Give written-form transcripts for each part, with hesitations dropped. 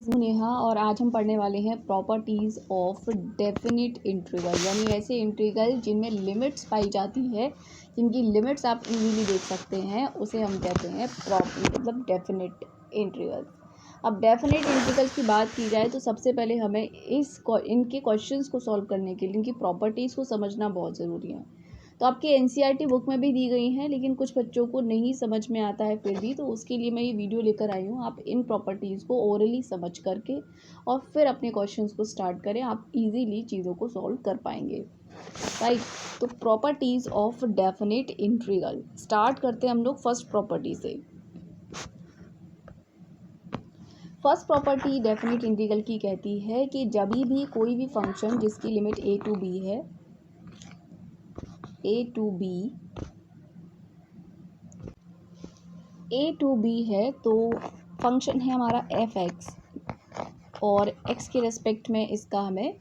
नेहा और आज हम पढ़ने वाले हैं प्रॉपर्टीज़ ऑफ डेफिनिट इंटीग्रल, यानी ऐसे इंटीग्रल जिनमें लिमिट्स पाई जाती है, जिनकी लिमिट्स आप इजीली देख सकते हैं, उसे हम कहते हैं मतलब डेफिनिट इंटीग्रल। अब डेफिनिट इंटीग्रल की बात की जाए तो सबसे पहले हमें इनके क्वेश्चंस को सॉल्व करने के लिए इनकी प्रॉपर्टीज़ को समझना बहुत ज़रूरी है। तो आपके एनसीईआरटी बुक में भी दी गई हैं, लेकिन कुछ बच्चों को नहीं समझ में आता है फिर भी, तो उसके लिए मैं ये वीडियो लेकर आई हूँ। आप इन प्रॉपर्टीज़ को ओरली समझ करके और फिर अपने क्वेश्चंस को स्टार्ट करें, आप इजीली चीज़ों को सॉल्व कर पाएंगे, राइट। तो properties of definite integral start करते हैं हम लोग फर्स्ट प्रॉपर्टी से। फर्स्ट प्रॉपर्टी डेफिनिट इंटीग्रल की कहती है कि जब भी कोई भी फंक्शन जिसकी लिमिट a टू b है, a टू b है, तो फंक्शन है हमारा f(x) और x के रेस्पेक्ट में इसका हमें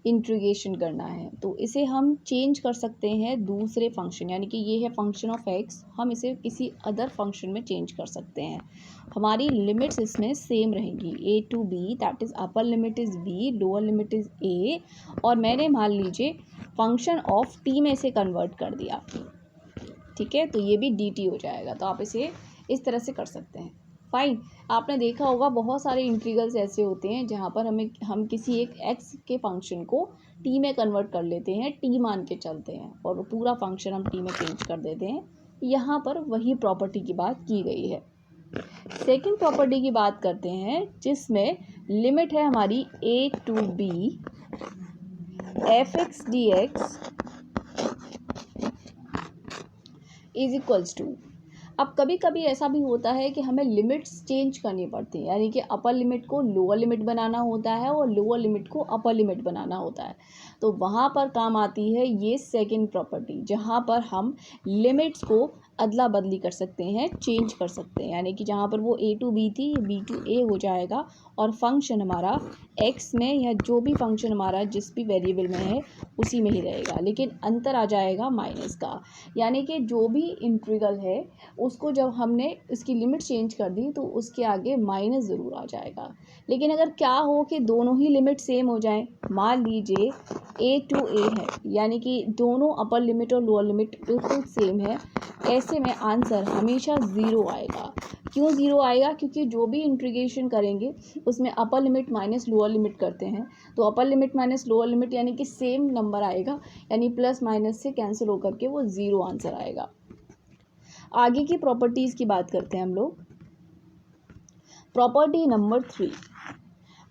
इंटीग्रेशन करना है। तो इसे हम चेंज कर सकते हैं दूसरे फंक्शन, यानी कि ये है फंक्शन ऑफ x, हम इसे किसी अदर फंक्शन में चेंज कर सकते हैं। हमारी लिमिट्स इसमें सेम रहेंगी, a to b, that is upper limit is b, lower limit is a, और मैंने मान लीजिए फंक्शन ऑफ t में इसे कन्वर्ट कर दिया, ठीक है, तो ये भी dt हो जाएगा। तो आप इसे इस तरह से कर सकते हैं, फाइन। आपने देखा होगा बहुत सारे इंटीग्रल्स ऐसे होते हैं जहाँ पर हम किसी एक x के फंक्शन को t में कन्वर्ट कर लेते हैं, t मान के चलते हैं, और वो पूरा फंक्शन हम t में चेंज कर देते हैं। यहाँ पर वही प्रॉपर्टी की बात की गई है। सेकंड प्रॉपर्टी की बात करते हैं जिसमें लिमिट है हमारी a to b f(x) dx is equals to. अब कभी कभी ऐसा भी होता है कि हमें लिमिट्स चेंज करनी पड़ती हैं, यानी कि अपर लिमिट को लोअर लिमिट बनाना होता है और लोअर लिमिट को अपर लिमिट बनाना होता है। तो वहाँ पर काम आती है ये सेकंड प्रॉपर्टी, जहाँ पर हम लिमिट्स को अदला बदली कर सकते हैं, चेंज कर सकते हैं, यानी कि जहाँ पर वो a टू b थी, b टू a हो जाएगा, और फंक्शन हमारा x में या जो भी फंक्शन हमारा जिस भी वेरिएबल में है उसी में ही रहेगा, लेकिन अंतर आ जाएगा माइनस का। यानी कि जो भी इंटीग्रल है उसको जब हमने इसकी लिमिट चेंज कर दी तो उसके आगे माइनस ज़रूर आ जाएगा। लेकिन अगर क्या हो कि दोनों ही लिमिट सेम हो जाएं, मान लीजिए a टू a है, यानी कि दोनों अपर लिमिट और लोअर लिमिट बिल्कुल सेम है, ऐसे में आंसर हमेशा ज़ीरो आएगा। क्यों ज़ीरो आएगा? क्योंकि जो भी इंटीग्रेशन करेंगे उसमें upper limit minus lower limit करते हैं, तो upper limit minus lower limit यानी कि सेम नंबर आएगा, यानी प्लस माइनस से कैंसिल होकर के वो ज़ीरो आंसर आएगा। आगे की प्रॉपर्टीज़ की बात करते हैं हम लोग। प्रॉपर्टी नंबर 3,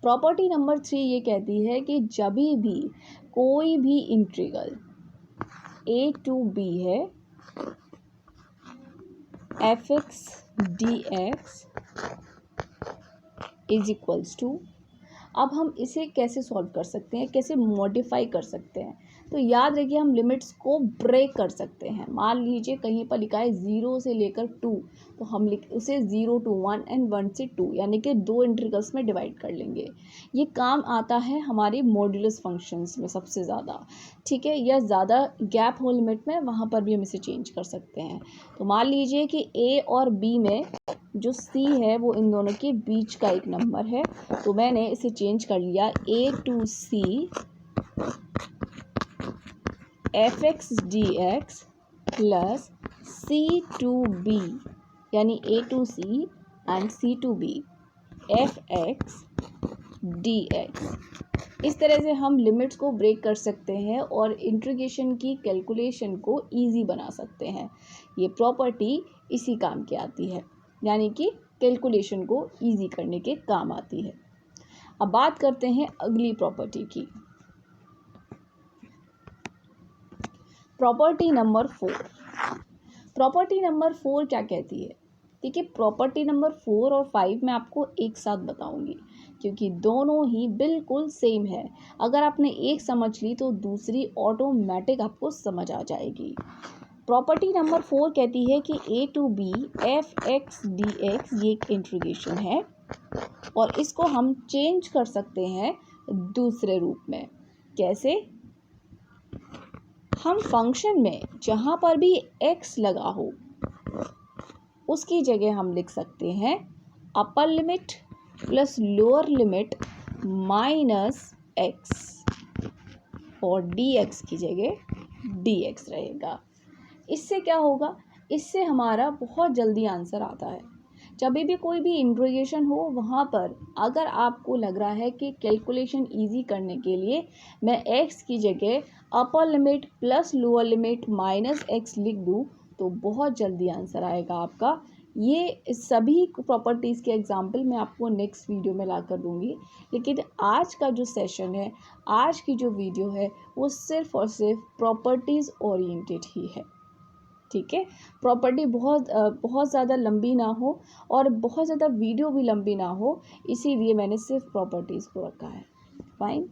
प्रॉपर्टी नंबर 3 ये कहती है कि जब भी कोई भी इंटीग्रल a टू b है f(x) dx is equals to. अब हम इसे कैसे सॉल्व कर सकते हैं, कैसे मॉडिफाई कर सकते हैं? तो याद रखिए हम लिमिट्स को ब्रेक कर सकते हैं। मान लीजिए कहीं पर लिखा है 0 से लेकर 2, तो हम उसे 0 to 1 एंड 1 से 2, यानी कि दो इंटीग्रल्स में डिवाइड कर लेंगे। ये काम आता है हमारे मॉड्यूलस फंक्शंस में सबसे ज़्यादा, ठीक है, या ज़्यादा गैप हो लिमिट में, वहाँ पर भी हम इसे चेंज कर सकते हैं। तो मान लीजिए कि a और b में जो c है वो इन दोनों के बीच का एक नंबर है, तो मैंने इसे चेंज कर लिया a to c f(x) dx plus c to b, यानी a to c and c to b f(x) dx। इस तरह से हम लिमिट्स को ब्रेक कर सकते हैं और इंटीग्रेशन की कैलकुलेशन को इजी बना सकते हैं। ये प्रॉपर्टी इसी काम की आती है, यानी कि कैलकुलेशन को इजी करने के काम आती है। अब बात करते हैं अगली प्रॉपर्टी की, प्रॉपर्टी नंबर 4। प्रॉपर्टी नंबर 4 क्या कहती है? देखिए प्रॉपर्टी नंबर 4 और 5 मैं आपको एक साथ बताऊंगी, क्योंकि दोनों ही बिल्कुल सेम है। अगर आपने एक समझ ली तो दूसरी ऑटोमेटिक आपको समझ आ जाएगी। प्रॉपर्टी नंबर 4 कहती है कि a to b f(x) dx ये एक इंटीग्रेशन है, और इसको हम चेंज कर सकते हैं दूसरे रूप में। कैसे? हम फंक्शन में जहाँ पर भी x लगा हो उसकी जगह हम लिख सकते हैं upper limit plus lower limit minus x और dx की जगह dx रहेगा। इससे क्या होगा, इससे हमारा बहुत जल्दी आंसर आता है। जब भी कोई भी इंट्रोगेशन हो वहाँ पर अगर आपको लग रहा है कि कैलकुलेशन इजी करने के लिए मैं x की जगह upper limit plus lower limit minus x लिख दूँ तो बहुत जल्दी आंसर आएगा आपका। ये सभी प्रॉपर्टीज़ के एग्जाम्पल मैं आपको नेक्स्ट वीडियो में ला कर दूँगी, लेकिन आज का जो सेशन है, आज की जो वीडियो है, वो सिर्फ और सिर्फ प्रॉपर्टीज़ ओरिएंटेड ही है। ठीक है, प्रॉपर्टी बहुत ज़्यादा लंबी ना हो और बहुत ज़्यादा वीडियो भी लंबी ना हो, इसीलिए मैंने सिर्फ प्रॉपर्टीज़ को रखा है। फाइन।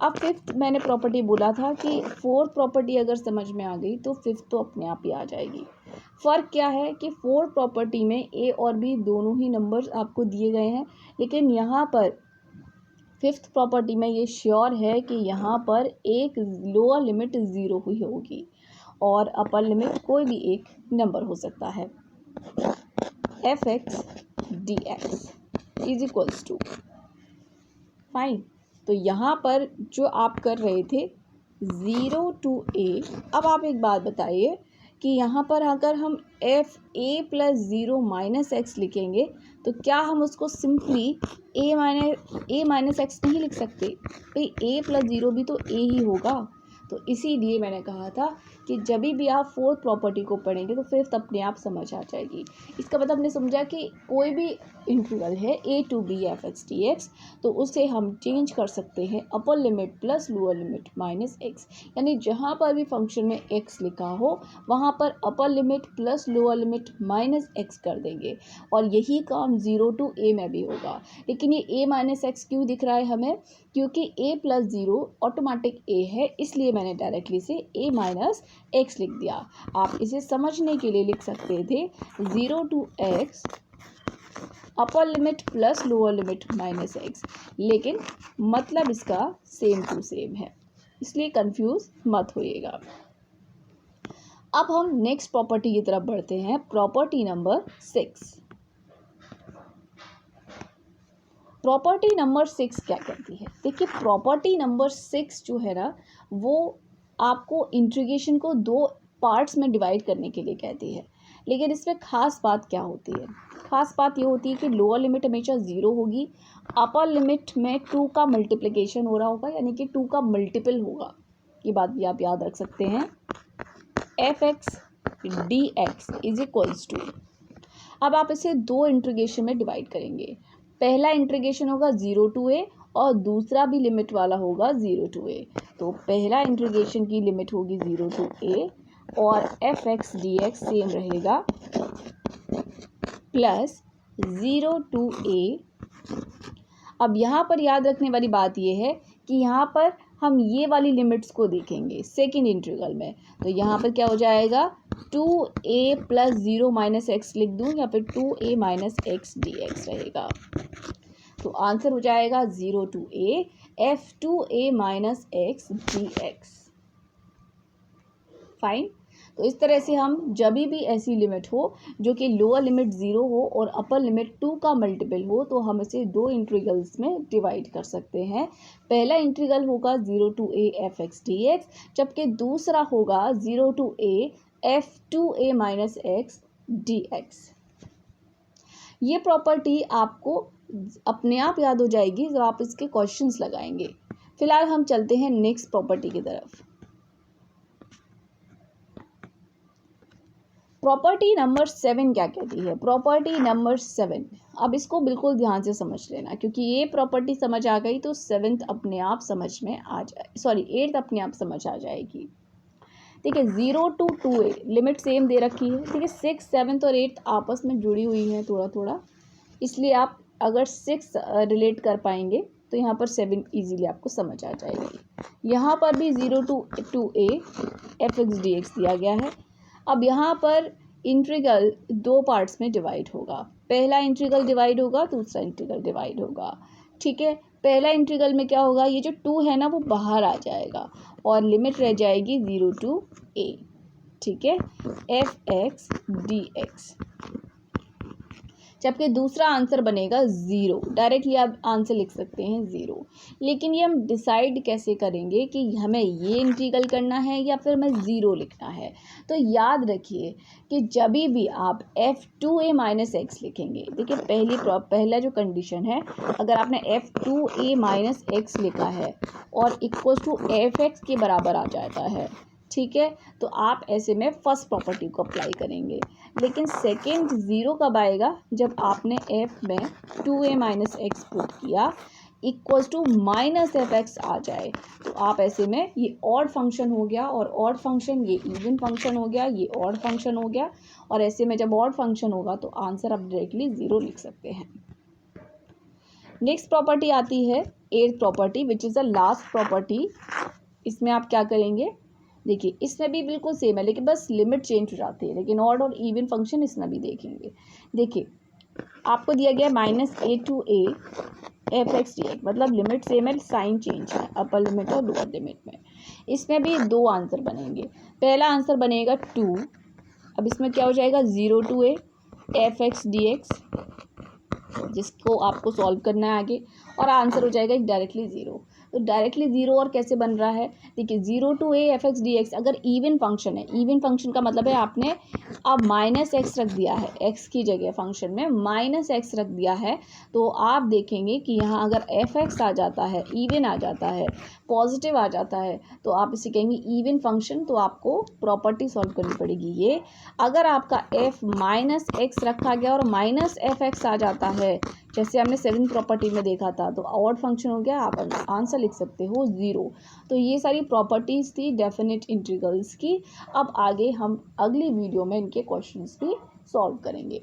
अब फिफ्थ मैंने प्रॉपर्टी बोला था कि फोर्थ प्रॉपर्टी अगर समझ में आ गई तो फिफ्थ तो अपने आप ही आ जाएगी। फ़र्क क्या है कि फोर्थ प्रॉपर्टी में ए और बी दोनों ही नंबर्स आपको दिए गए हैं, लेकिन यहाँ पर फिफ्थ प्रॉपर्टी में ये श्योर है कि यहाँ पर एक लोअर लिमिट ज़ीरो हुई होगी और अपर लिमिट कोई भी एक नंबर हो सकता है। F x d x is equals to fine. तो यहाँ पर जो आप कर रहे थे 0 to a, अब आप एक बात बताइए कि यहाँ पर अगर हम F A plus zero minus x लिखेंगे तो क्या हम उसको सिंपली ए माइनस एक्स नहीं लिख सकते? भाई ए प्लस ज़ीरो भी तो ए ही होगा। तो इसीलिए मैंने कहा था कि जब भी आप फोर्थ प्रॉपर्टी को पढ़ेंगे तो फिफ्थ अपने आप समझ आ जाएगी। इसका मतलब हमने समझा कि कोई भी इंटीग्रल है a to b F x d x, तो उसे हम चेंज कर सकते हैं upper limit plus lower limit minus x, यानी जहाँ पर भी फंक्शन में x लिखा हो वहाँ पर upper limit plus lower limit minus x कर देंगे और यही काम 0 to a में भी होगा। लेकिन ये a माइनस एक्स क्यों दिख रहा है हमें? क्योंकि a plus zero automatic a है, इसलिए मैंने डायरेक्टली से a माइनस एक्स लिख दिया। आप इसे समझने के लिए लिख सकते थे 0 to x upper limit plus lower limit minus x, लेकिन मतलब इसका सेम टू सेम है, इसलिए कंफ्यूज मत होइएगा। अब हम नेक्स्ट प्रॉपर्टी की तरफ बढ़ते हैं, प्रॉपर्टी नंबर 6। प्रॉपर्टी नंबर 6 क्या कहती है? देखिए, प्रॉपर्टी नंबर 6 जो है ना, वो आपको इंटीग्रेशन को दो पार्ट्स में डिवाइड करने के लिए कहती है। लेकिन इसमें खास बात क्या होती है? खास बात ये होती है कि लोअर लिमिट हमेशा ज़ीरो होगी, अपर लिमिट में 2 का मल्टीप्लिकेशन हो रहा होगा, यानी कि 2 का मल्टीपल होगा। ये बात भी आप याद रख सकते हैं। F x d x is equals to, अब आप इसे दो इंटीग्रेशन में डिवाइड करेंगे। पहला इंटीग्रेशन होगा 0 to a और दूसरा भी लिमिट वाला होगा 0 to a। तो पहला इंटीग्रेशन की लिमिट होगी 0 to a और F x d x same रहेगा प्लस 0 to a। अब यहाँ पर याद रखने वाली बात यह है कि यहाँ पर हम ये वाली लिमिट्स को देखेंगे सेकेंड इंटीग्रल में, तो यहाँ पर क्या हो जाएगा 2a plus zero minus x लिख दूँ या फिर 2a minus x d x रहेगा। तो आंसर हो जाएगा 0 to a F 2a minus x d x. Fine. तो इस तरह से हम जब भी ऐसी लिमिट हो जो कि लोअर लिमिट 0 हो और अपर लिमिट 2 का मल्टीपल हो तो हम इसे दो इंटीग्रल्स में डिवाइड कर सकते हैं। पहला इंटीग्रल होगा 0 to a F x d x, जबकि दूसरा होगा 0 to a F 2a minus x d x. ये प्रॉपर्टी आपको अपने आप याद हो जाएगी जब आप इसके क्वेश्चंस लगाएंगे। फिलहाल हम चलते हैं नेक्स्ट प्रॉपर्टी की तरफ। प्रॉपर्टी नंबर 7 क्या कहती है? प्रॉपर्टी नंबर 7, अब इसको बिल्कुल ध्यान से समझ लेना, क्योंकि ये प्रॉपर्टी समझ आ गई तो 7th अपने आप समझ में आ जाए, 8th अपने आप समझ आ जाएगी। ठीक है, 0 to 2a लिमिट सेम दे रखी है। ठीक है, 6, 7 और 8 आपस में जुड़ी हुई है थोड़ा थोड़ा, इसलिए आप अगर 6 रिलेट कर पाएंगे तो यहाँ पर 7 इजीली आपको समझ आ जाएगी। यहाँ पर भी 0 to 2a F x d x दिया गया है। अब यहाँ पर इंटीग्रल दो पार्ट्स में डिवाइड होगा, पहला इंटीग्रल डिवाइड होगा, दूसरा इंटीग्रल डिवाइड होगा। ठीक है, पहला इंटीग्रल में क्या होगा, ये जो 2 है ना वो बाहर आ जाएगा और लिमिट रह जाएगी 0 to a। ठीक है, एफ एक्स डी एक्स। जबकि दूसरा आंसर बनेगा 0। डायरेक्टली आप आंसर लिख सकते हैं 0। लेकिन ये हम डिसाइड कैसे करेंगे कि हमें ये इंटीग्रल करना है या फिर हमें 0 लिखना है। तो याद रखिए कि जब भी आप f2a माइनस एक्स लिखेंगे, देखिए पहला जो कंडीशन है, अगर आपने f2a माइनस एक्स लिखा है और इक्वल टू एफ एक्स के बराबर आ जाता है, ठीक है, तो आप ऐसे में फर्स्ट प्रॉपर्टी को अप्लाई करेंगे। लेकिन सेकेंड 0 कब आएगा? जब आपने f में 2a माइनस एक्स पुट किया equals to minus f x आ जाए, तो आप ऐसे में ये ऑड फंक्शन हो गया और ऑड फंक्शन ये इवन फंक्शन हो गया, ये ऑड फंक्शन हो गया, और ऐसे में जब ऑड फंक्शन होगा तो आंसर आप डायरेक्टली 0 लिख सकते हैं। नेक्स्ट प्रॉपर्टी आती है 8th property which is the last property. इसमें आप क्या करेंगे? देखिए इसमें भी बिल्कुल सेम है, लेकिन बस लिमिट चेंज हो जाती है, लेकिन ऑड और इवन फंक्शन इसमें भी देखेंगे। देखिए आपको दिया गया -a F x d x, मतलब लिमिट सेम है, साइन चेंज है अपर लिमिट और लोअर लिमिट में। इसमें भी दो आंसर बनेंगे। पहला आंसर बनेगा 2। अब इसमें क्या हो जाएगा? 0 to a F x d x, जिसको आपको सॉल्व करना है आगे, और आंसर हो जाएगा डायरेक्टली 0। तो डायरेक्टली 0 और कैसे बन रहा है? देखिए 0 to a F x d x अगर इवन फंक्शन है, इवन फंक्शन का मतलब है आपने अब माइनस एक्स रख दिया है, एक्स की जगह फंक्शन में माइनस एक्स रख दिया है, तो आप देखेंगे कि यहाँ अगर एफ एक्स आ जाता है, इवन आ जाता है, पॉजिटिव आ जाता है, तो आप इसे कहेंगे इवन फंक्शन। तो आपको प्रॉपर्टी सॉल्व करनी पड़ेगी ये। अगर आपका f माइनस एक्स रखा गया और माइनस एफ एक्स आ जाता है, जैसे हमने 7th प्रॉपर्टी में देखा था, तो ऑड फंक्शन हो गया, आप आंसर लिख सकते हो 0। तो ये सारी प्रॉपर्टीज़ थी डेफिनेट इंटीग्रल्स की। अब आगे हम अगली वीडियो में इनके क्वेश्चंस भी सॉल्व करेंगे।